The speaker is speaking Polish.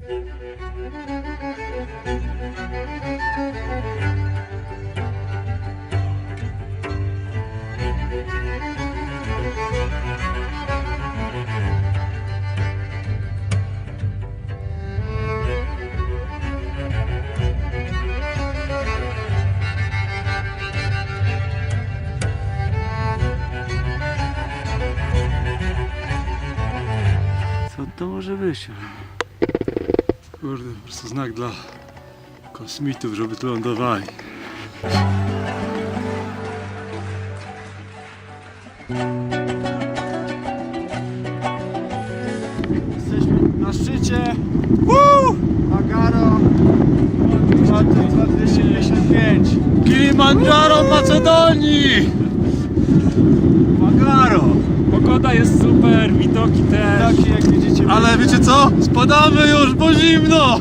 Co to może być? Kurde, po prostu znak dla kosmitów, żeby tu lądowali. Jesteśmy na szczycie Agaro 2255 Kilimandżaro Macedonii! Agaro! Pogoda jest super, widoki też. Taki jak widzicie. Ale wiecie co? Spadamy już, bo zimno!